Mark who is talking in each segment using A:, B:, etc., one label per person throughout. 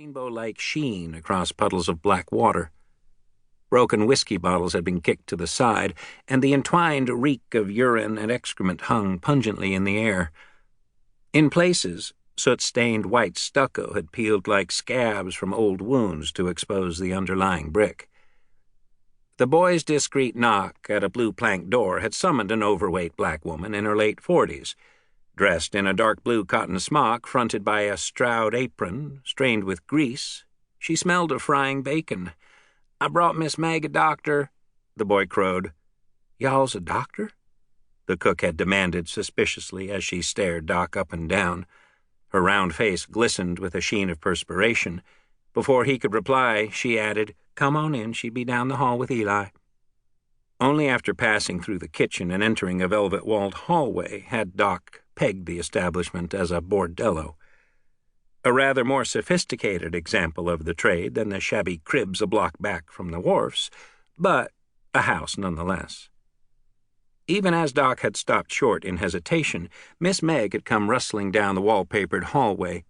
A: rainbow-like sheen across puddles of black water. Broken whiskey bottles had been kicked to the side, and the entwined reek of urine and excrement hung pungently in the air. In places, soot-stained white stucco had peeled like scabs from old wounds to expose the underlying brick. The boy's discreet knock at a blue plank door had summoned an overweight black woman in her late 40s, dressed in a dark blue cotton smock fronted by a Stroud apron strained with grease. She smelled of frying bacon. "I brought Miss Meg a doctor," the boy crowed. "Y'all's a doctor?" the cook had demanded suspiciously as she stared Doc up and down. Her round face glistened with a sheen of perspiration. Before he could reply, she added, "Come on in, she'd be down the hall with Eli." Only after passing through the kitchen and entering a velvet-walled hallway had Doc pegged the establishment as a bordello. A rather more sophisticated example of the trade than the shabby cribs a block back from the wharfs, but a house nonetheless. Even as Doc had stopped short in hesitation, Miss Meg had come rustling down the wallpapered hallway.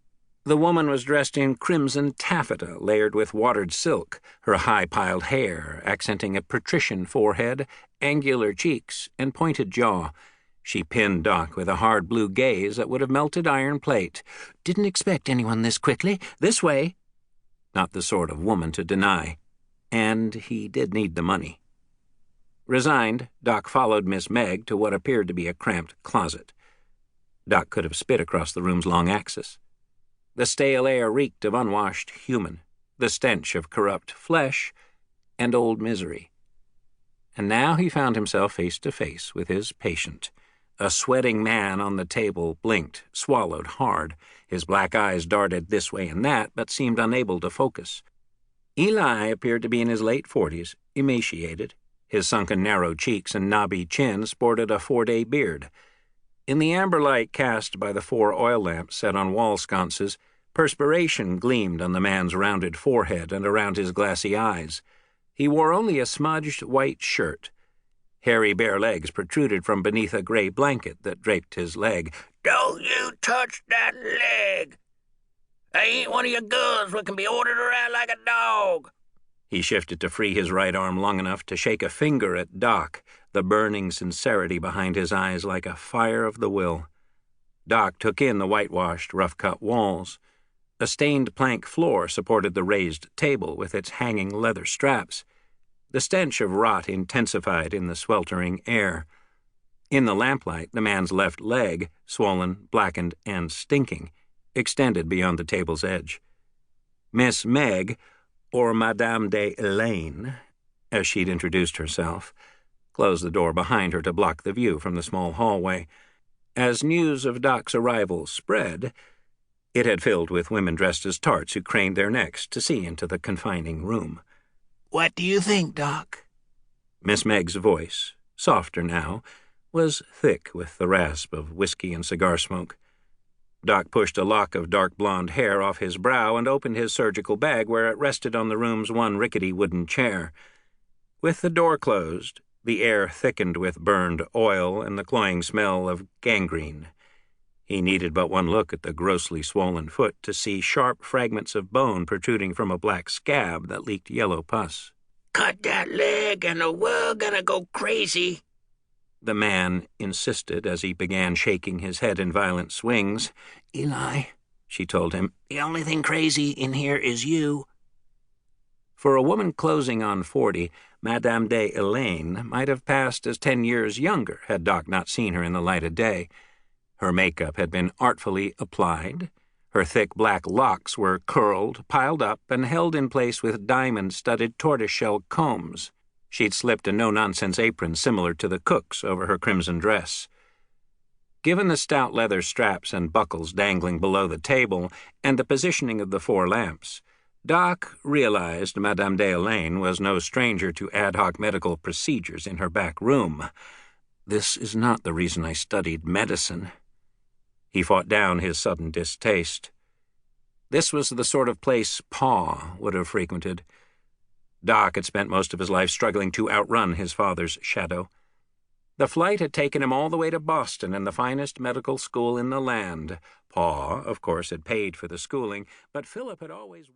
A: The woman was dressed in crimson taffeta layered with watered silk, her high-piled hair accenting a patrician forehead, angular cheeks, and pointed jaw. She pinned Doc with a hard blue gaze that would have melted iron plate. "Didn't expect anyone this quickly. This way." Not the sort of woman to deny. And he did need the money. Resigned, Doc followed Miss Meg to what appeared to be a cramped closet. Doc could have spit across the room's long axis. The stale air reeked of unwashed human, the stench of corrupt flesh, and old misery. And now he found himself face to face with his patient. A sweating man on the table blinked, swallowed hard. His black eyes darted this way and that, but seemed unable to focus. Eli appeared to be in his late 40s, emaciated. His sunken narrow cheeks and knobby chin sported a 4-day beard. In the amber light cast by the 4 oil lamps set on wall sconces, perspiration gleamed on the man's rounded forehead and around his glassy eyes. He wore only a smudged white shirt. Hairy bare legs protruded from beneath a gray blanket that draped his leg. "Don't you touch that leg! I ain't one of your girls what can be ordered around like a dog." He shifted to free his right arm long enough to shake a finger at Doc, the burning sincerity behind his eyes like a fire of the will. Doc took in the whitewashed, rough-cut walls. A stained plank floor supported the raised table with its hanging leather straps. The stench of rot intensified in the sweltering air. In the lamplight, the man's left leg, swollen, blackened, and stinking, extended beyond the table's edge. Miss Meg, or Madame de Elaine, as she'd introduced herself, closed the door behind her to block the view from the small hallway. As news of Doc's arrival spread, it had filled with women dressed as tarts who craned their necks to see into the confining room. "What do you think, Doc?" Miss Meg's voice, softer now, was thick with the rasp of whiskey and cigar smoke. Doc pushed a lock of dark blonde hair off his brow and opened his surgical bag where it rested on the room's one rickety wooden chair. With the door closed, the air thickened with burned oil and the cloying smell of gangrene. He needed but one look at the grossly swollen foot to see sharp fragments of bone protruding from a black scab that leaked yellow pus. "Cut that leg and the world gonna go crazy," the man insisted as he began shaking his head in violent swings. "Eli," she told him, "the only thing crazy in here is you." For a woman closing on 40, Madame de Elaine might have passed as 10 years younger had Doc not seen her in the light of day. Her makeup had been artfully applied. Her thick black locks were curled, piled up, and held in place with diamond-studded tortoiseshell combs. She'd slipped a no-nonsense apron similar to the cook's over her crimson dress. Given the stout leather straps and buckles dangling below the table and the positioning of the 4 lamps, Doc realized Madame de Elaine was no stranger to ad hoc medical procedures in her back room. "This is not the reason I studied medicine." He fought down his sudden distaste. This was the sort of place Pa would have frequented. Doc had spent most of his life struggling to outrun his father's shadow. The flight had taken him all the way to Boston and the finest medical school in the land. Pa, of course, had paid for the schooling, but Philip had always...